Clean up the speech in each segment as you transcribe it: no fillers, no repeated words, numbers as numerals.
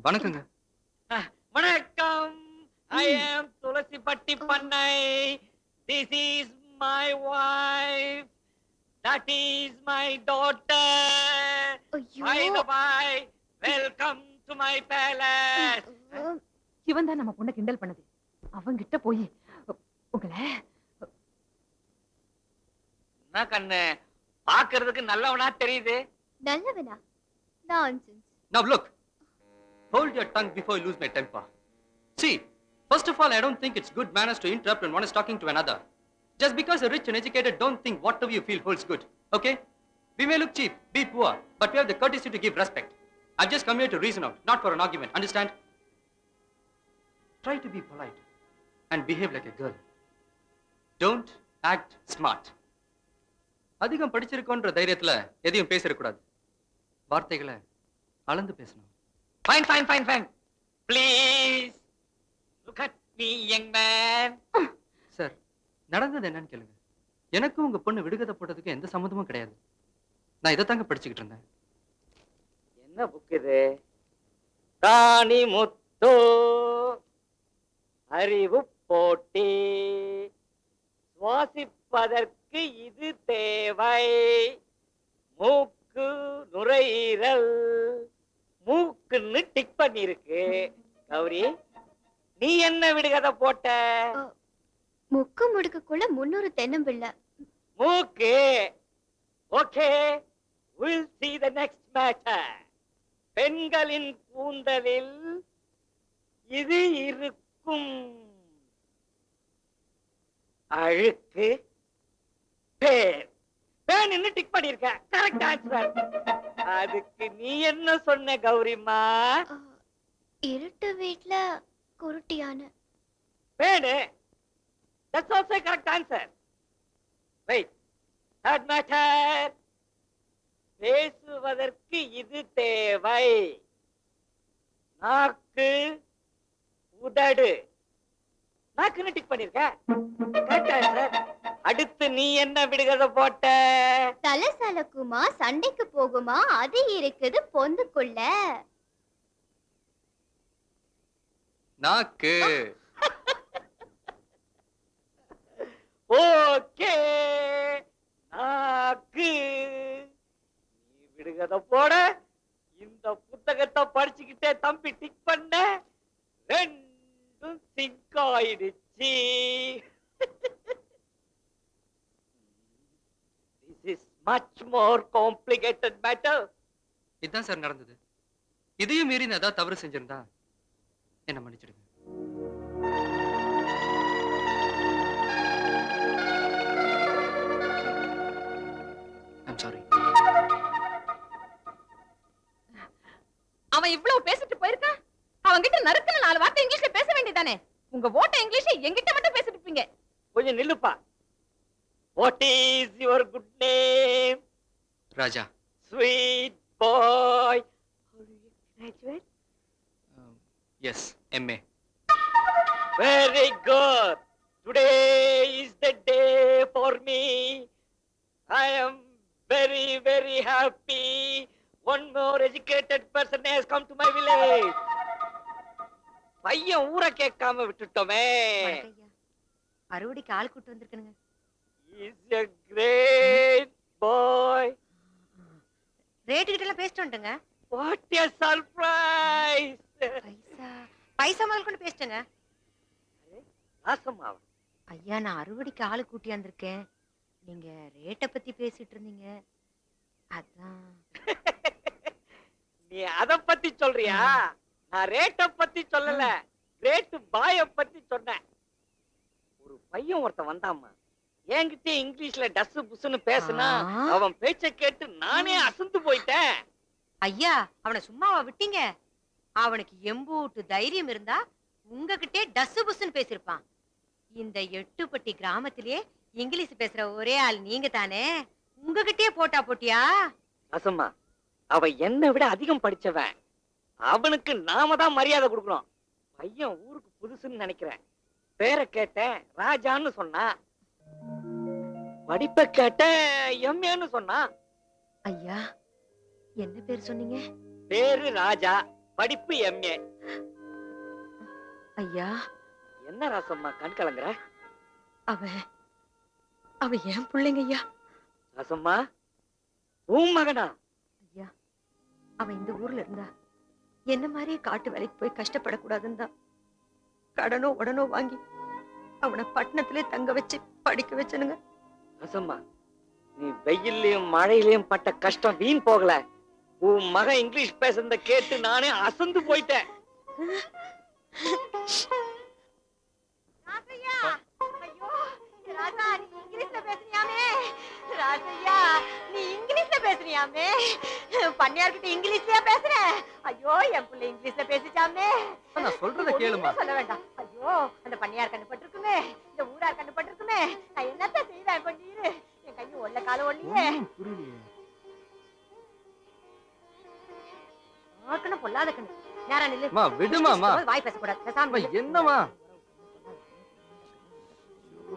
வணக்கங்க. வணக்கம். I am துளசிப்பட்டி பண்ணை. This is my wife. That is my daughter. By the by, welcome to my palace. இவன் தான் நம்ம பொண்ணை கிண்டல் பண்ணது. அவங்கிட்ட போய் உங்களை என்ன கண்ணு பாக்குறதுக்கு நல்லவனா தெரியுது. நல்லவனா? Nonsense. Now look, hold your tongue before you lose my temper. See, first of all, I don't think it's good manners to interrupt when one is talking to another. Just because you're rich and educated, don't think whatever you feel holds good, okay? We may look cheap, be poor, but we have the courtesy to give respect. I've just come here to reason out, not for an argument, understand? Try to be polite and behave like a girl. Don't act smart. அதிகம் படிச்சிருக்கோன்ற தைரியத்துல எதையும் பேசிடக்கூடாது. வார்த்தைகளை அளந்து பேசணும். Fine, fine, fine, fine. Please look at me, young man. Sir, நடந்தது என்னன்னு கேளுங்க. எனக்கும் உங்க பொண்ணு விடுகதை போட்டதுக்கு எந்த சம்மந்தமும் கிடையாது. நான் இதை தாங்க படிச்சுக்கிட்டு இருந்தேன். என்ன புக் இது? ராணி முத்து அறிவு போட்டி, சுவாசிப்பதற்கு இது தேவை, மூக்கு நுரையீரல், மூக்குன்னு டிக் பண்ணிருக்கு. கௌரி, நீ என்ன விடுகதை போட்ட? முக்கு முடுக்குக்குள்ள 300 தென்னம்பிள்ளை. மூக்கு. Okay, we'll see the next matter. பெண்களின் கூந்தலில் இது இருக்கும். அழுக்கு. பேர். பேன் என்ன டிக் பண்ணிருக்க? Correct answer. அதுக்கு நீ என்ன சொன்ன கௌரிமா? இருட்டு வீட்ல குருட்டியான. Fan. That's also a correct answer. Wait. Third matter. பேசுவதற்கு இது தேவை. நாக்கு, உதடு. நாக்குன்னு டிக் பண்ணிருக்க. Correct answer. அடுத்து நீ என்ன விடுகதை போட்ட? தலை சலக்குமா, சண்டைக்கு போகுமா, அது இருக்குது பொந்துக்குள்ள. நாக்கு. ஓகே, நாக்கு. நீ விடுகதை போட, இந்த புத்தகத்தை படிச்சுக்கிட்டே தம்பி டிக் பண்ண, ரெண்டும் சிங்க் ஆயிடுச்சு. This is much more complicated matter. இதுதான் சார் நடந்தது. இதையும் மீறி நான் ஏதாவது தவறு செஞ்சிருந்தா என்ன மன்னிச்சிடுங்க. I'm sorry. அவன் இவ்வளவு பேசிட்டு போயிருக்கான். அவன்கிட்ட நறுக்குன 4 வார்த்தை இங்கிலீஷ்ல பேச வேண்டியதானே? உங்க ஓட்ட இங்கிலீஷ் எங்கிட்ட மட்டும் பேசிட்டு இருப்பீங்க. கொஞ்சம் நில்லுப்பா. What is your good name? Raja. Sweet boy. Are you a graduate? Yes, MA. Very good. Today is the day for me. I am very, very happy. One more educated person has come to my village. பையன் ஊரை கேட்காம விட்டுட்டோமே. அறுவடைக்கு ஆள் கூட்டு வந்திருக்கனுங்க. Is a great boy. Rate கிட்ட எல்லாம் பேசிட்டு வந்துட்டங்க. What a surprise. பைசா முதல் கொண்டு பேசிட்டங்க. ஆசமாவா? ஐயா, நான் அறுவடைக்கு ஆளு கூட்டி வந்திருக்கேன். நீங்க ரேட்ட பத்தி பேசிட்டு இருந்தீங்க. அதான். நீ அத பத்தி சொல்றியா? நான் ரேட்ட பத்தி சொல்லல, கிரேட் பாய பத்தி சொன்னேன். ஒரு பையன் ஒருத்தன் வந்தாமா, என்கிட்ட இங்கிலீஷ்ல டஸ் புஸ்ன்னு பேசினா அவன் பேச்ச கேட்டு நானே அசந்து போயிட்டேன். ஐயா, அவனை சும்மாவா விட்டீங்க? அவனுக்கு எம்பூட்டு தைரியம் இருந்தா உங்ககிட்டே டஸ் புஸ்ன்னு பேசிருப்பான். இந்த எட்டுப்பட்டி கிராமத்திலே இங்கிலீஷ் பேசுற ஒரே ஆள் நீங்க தானே? உங்ககிட்டே போட்டா போட்டியா? அசம்மா, அவ என்னை விட அதிகம் படிச்சவன். அவனுக்கு நாம தான் மரியாதை கொடுக்கணும். பையன் ஊருக்கு புதுசுன்னு நினைக்கிறேன். பேரை கேட்டேன், ராஜான்னு சொன்னா. படிப்பை கேட்டேன், எம்ஏன்னு சொன்னா. ஐயா, என்ன பேர் சொன்னீங்க? பேரு ராஜா. படிப்பு எம்ஏ. ஐயா, என்ன ராசம்மா கண் கலங்குற? அவன் அவன் ஏன் பிள்ளைங்க ஐயா. ராசம்மா உன் மகனா? ஐயா, அவன் இந்த ஊர்ல இருந்தா என்ன மாதிரியே காட்டு வேலைக்கு போய் கஷ்டப்படக்கூடாதுன்னு தான் கடனோ உடனோ வாங்கி அவனை பட்டணத்திலே தங்க வச்சு படிக்க வச்சனுங்க. ராசம்மா, நீ வெயிலையும் மழையிலையும் பட்ட கஷ்டம் வீண் போகல. உன் மகன் இங்கிலீஷ் பேசுறத கேட்டு நானே அசந்து போயிட்டேன். ராசையா, ஐயோ, ராசா, நீ இங்கிலீஷ்ல பேசுறியாமே. ராசையா, நீ இங்கிலீஷ்ல பேசுறியாமே. பண்ணையார்கிட்ட இங்கிலீஷ்லயா பேசுற? ஐயோ, என் பிள்ளை இங்கிலீஷ்ல பேசிச்சாமே. நான் சொல்றத கேளுமா. சொல்ல வேண்டாம். ஐயோ, அந்த பண்ணையார் கண்டுபட்டிருக்குமே, இந்த ஊரார் கண்டுபட்டிருக்குமே. நான் என்னத்த செய்வேன்? கொஞ்சம் இரு. என் கையை ஒல்ல கால ஒல்லியே. ஆக்கணும் பொல்லாத கண்ணு. நேரா நில்லு. அம்மா, விடுமாமா. வாய் பேசக்கூடாது. பேசாம அம்மா, நில்லு. என்னம்மா? ஓ,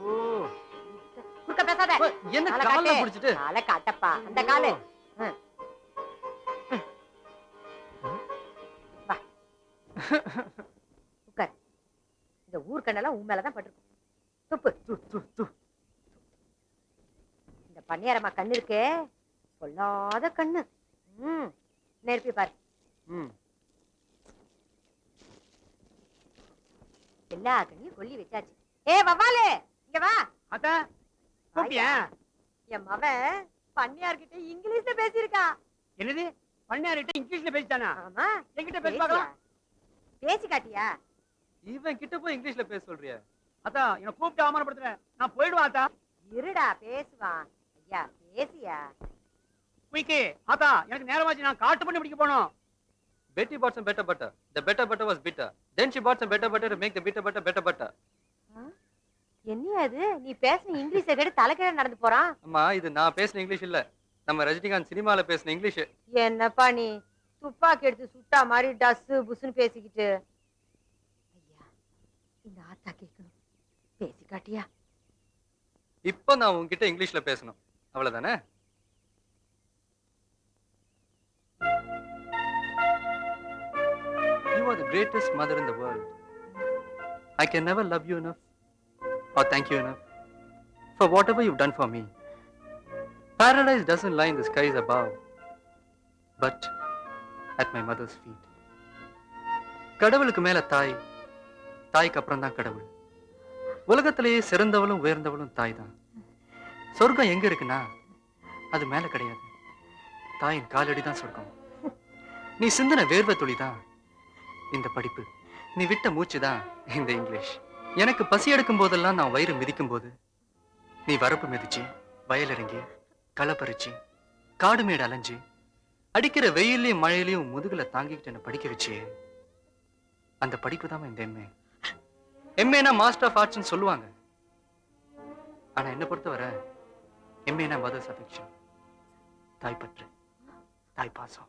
குறுக்க பேசாத. அம்மா, என்ன காலை கால்ல காட்டு. பிடிச்சிட்டு? காலை காட்டப்பா, அந்த காலு. வா. உட்கார். இந்த ஊர் கண்ணெல்லாம் உன் மேலதான் பட்டிருக்கும். துப்பு. இந்த பன்னியாரம்மா கண்ணு இருக்கே, பொல்லாத கண்ணு. நெருப்பி பாரு. ம். எல்லா கண்ணையும் கொல்லி வச்சாச்சு. ஏ வவ்வாலு, இங்க வா. அத்தா கூப்பிட்டியா? என் மவன் பண்ணையார்கிட்ட இங்கிலீஷ்ல பேசியிருக்கான். என்னது? பண்ணையார்கிட்ட இங்கிலீஷ்ல பேசிட்டானா? ஆமா. என்கிட்ட பேசி பேசியா? பார்க்கலாம். பேசி காட்டியா? இவன் கிட்ட போய் இங்கிலீஷ்ல பேச சொல்றியா? அத்தா என்ன கூப்பிட்டு அவமானப்படுத்துற? நான் போயிடுவேன் அத்தா. இருடா, பேசுவான். ஐயா, பேசியா? குயிக்கு அத்தா, எனக்கு நேரமாச்சு. நான் காட்டு பண்ணி பிடிக்க போனோம். Betty bought some better butter. The better butter was bitter. Then she bought some better butter to make the bitter butter better butter. என்ன அது? நீ பேசின இங்கிலீஷை கேட்டு தலைக்கீழ நடந்து போறான். அம்மா, இது நான் பேசின இங்கிலீஷ் இல்ல. நம்ம ரஜினிகாந்த் சினிமால பேசின இங்கிலீஷ். என்னப்பா நீ துப்பாக்கி எடுத்து சுட்டா மாதிரி டஸ் புஸ்ன்னு பேசிக்கிட்டு. ஐயா, இந்த ஆத்தா கேட்கணும். பேசி காட்டியா? இப்போ நான் உன்கிட்ட இங்கிலீஷ்ல பேசணும், அவ்வளவுதானே? You are the greatest mother in the world. I can never love you enough or thank you enough for whatever you've done for me. Paradise doesn't lie in the skies above, but at my mother's feet. கடவுளுக்கு மேல தாய், தாய்க்கு அப்புறம் தான் கடவுள். உலகத்திலேயே சிறந்தவளும் உயர்ந்தவளும் தாய் தான். சொர்க்கம் எங்க இருக்குன்னா அது மேல கிடையாது, தாயின் காலடி தான் சொர்க்கம். நீ சிந்தின வேர்வை துளி தான் இந்த படிப்பு, நீ விட்ட மூச்சு தான் இந்த இங்கிலீஷ். எனக்கு பசி எடுக்கும் போதெல்லாம் நான் வயிறு மிதிக்கும் போது நீ வரப்பு மிதிச்சு, வயல் இறங்கி, களை பறிச்சு, காடு மேடு அலைஞ்சு, அடிக்கிற வெயிலையும் மழையிலையும் முதுகுல தாங்கிக்கிட்டு என்ன படிக்க வச்சியே, அந்த படிப்பு தான் இந்த எம்ஏ. எம்ஏனா மாஸ்டர் ஆஃப் ஆர்ட்ஸ்னு சொல்லுவாங்க. ஆனா என்ன பொறுத்தவரை எம்ஏனா மதர்ஸ் அஃபெக்ஷன், தாய்ப்பற்று, தாய் பாசம்.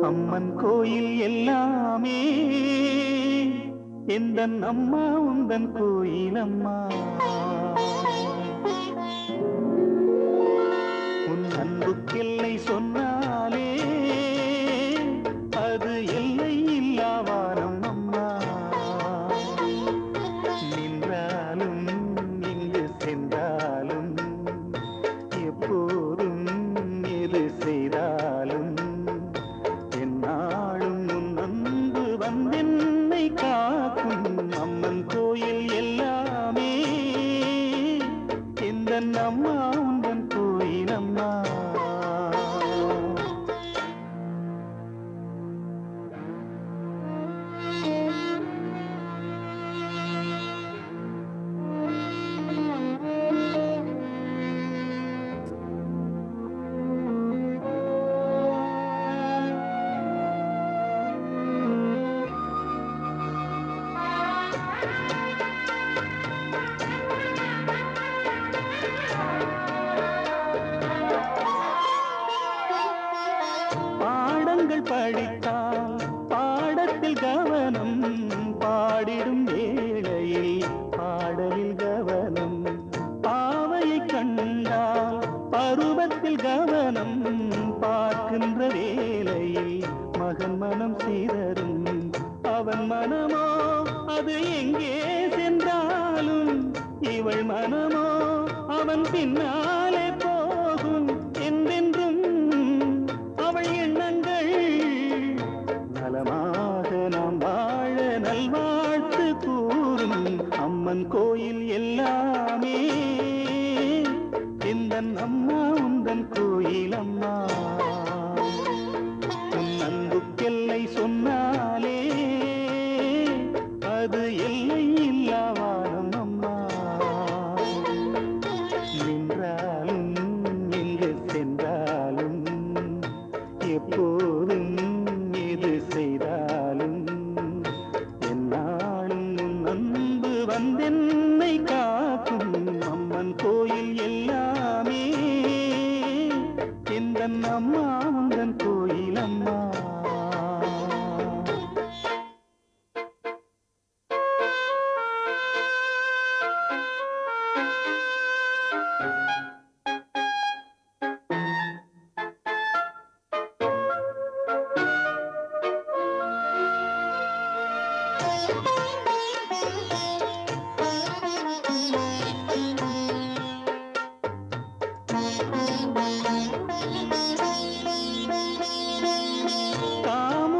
அம்மன் கோயில் எல்லாமே எந்தன் அம்மா உந்தன் கோயில் அம்மா. உன் அன்புக்கெல்லை சொன்னாலே அது எல்லை இல்லாவானம் அம்மா. நின்றாலும் இங்கு சென்றாலும் எப்போதும் எது செய்தாலும் என்னாலும் உன் அன்பு வந்தென்னை காக்கும். அம்மன் கோயில் எல்லாமே எந்தன் அம்மா உந்தன் கோயில் அம்மா. இவள் மனமோ அவன் பின்னாலே போகும் என்றென்றும் அவள் எண்ணங்கள் நலமாக நாம் வாழ நல்வாழ்த்து கூறும் அம்மன் கோயில் எல்லாமே இந்த அம்மா உந்தன் கோயில் அம்மா உன் அன்புக்கெல்லை சொன்னாலே அது எல்லை இல்லா வானம் அம்மா நின்றாலும் எங்கு சென்றாலும் எப்போதும் எது செய்தாலும் என்னாலும் உன் அன்பு வந்தென்னை காக்கும் அம்மன் கோயில் எல்லாமே இந்த அம்மா உந்தன் கோயில் அம்மா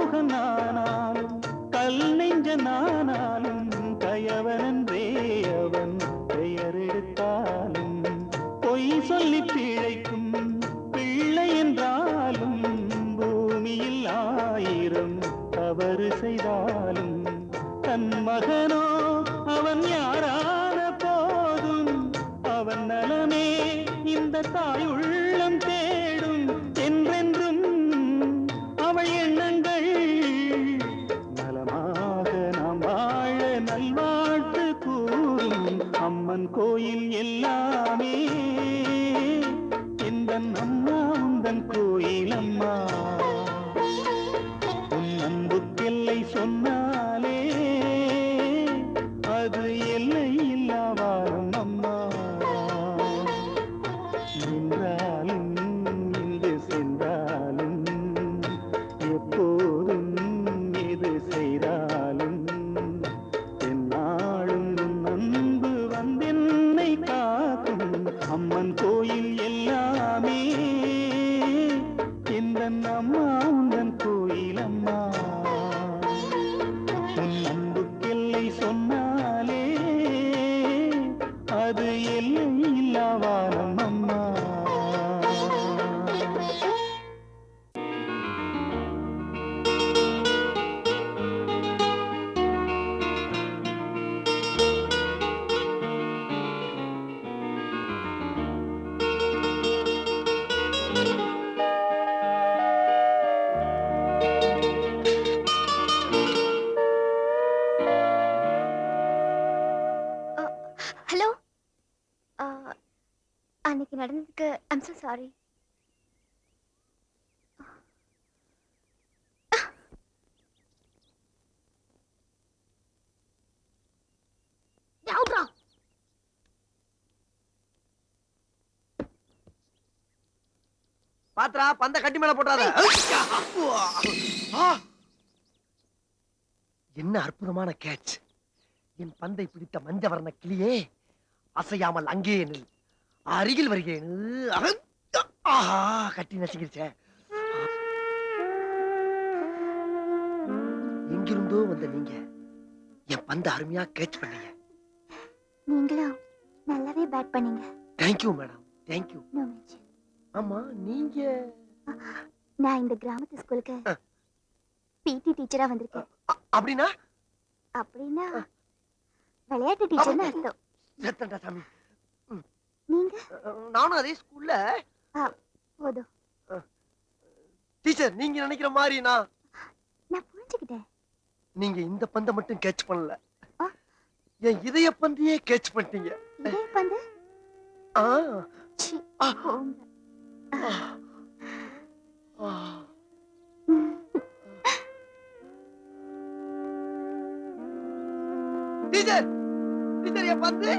காமுகனானாலும் கல் நெஞ்சனானாலும் கயவனன்றே அவன் பெயரெடுத்தாலும் பொய் சொல்லி பிழைக்கும் பிள்ளை என்றாலும் பூமியில் 1000 தவறு செய்தாலும் தன் மகனோ அவன் யாரான போதும் அவன் நலமே இந்த தாயுள்ளம் தேடும் என்றென்றும் அவள் எண்ணங்கள் நலமாக நாம் வாழ நல்வாழ்த்து கூறும் அம்மன் கோயில் எல்லாமே இந்த அம்மா உந்தன் கோயில் அம்மா உன் அன்புக்கெல்லை சொன்னாலே அது எல்லை இல்லா வாரம் அம்மா நின்றாலும் இங்கு சென்றாலும் எப்போதும் எது செய்தாலும் என்னாலும் உன் அன்பு வந்தென்னை காக்கும் அம்மன் கோயில் எல்லாமே இந்த அம்மா உந்தன் கோயில் அம்மா உன் அன்புக்கெல்லை சொன்னாலே அது எல்லை இல்லா வானம் அம்மா ஹலோ அன்னைக்கு நடந்ததுக்கு ஐம் so சாரி. பாத்ரா பந்த கட்டி மேல போட்டாத. என்ன அற்புதமான கேட்ச். என் பந்தை பிடித்த மஞ்சவர்ண கிளியே, அசையாமல் அங்கே நில். அருகில் வருகிறேன். ஆஹா, கட்டி நசுங்கிருச்சே. எங்கிருந்தோ வந்த நீங்க என் பந்தை அருமையா கேட்ச் பண்ணீங்க. நீங்களும் நல்லாவே பேட் பண்ணீங்க. Thank you madam, thank you. No mention. ஆமா, நீங்க நான் இந்த கிராமத்து ஸ்கூலுக்கு பிடி டீச்சரா வந்திருக்கேன். அப்படின்னா அப்படின்னா விளையாட்டு டீச்சர்னு அர்த்தம். செத்தண்டா சாமி. நீங்க? நானும் அதே ஸ்கூல்ல. போதும் டீச்சர், நீங்க நினைக்கிற மாதிரி நான் புரிஞ்சுக்கிட்டேன். நீங்க இந்த பந்தை மட்டும் கேட்ச் பண்ணல, என் இதய பந்தையே கேட்ச் பண்ணிட்டீங்க. இதே பந்து? சீ, போங்க. டீச்சர், டீச்சர், என் பந்து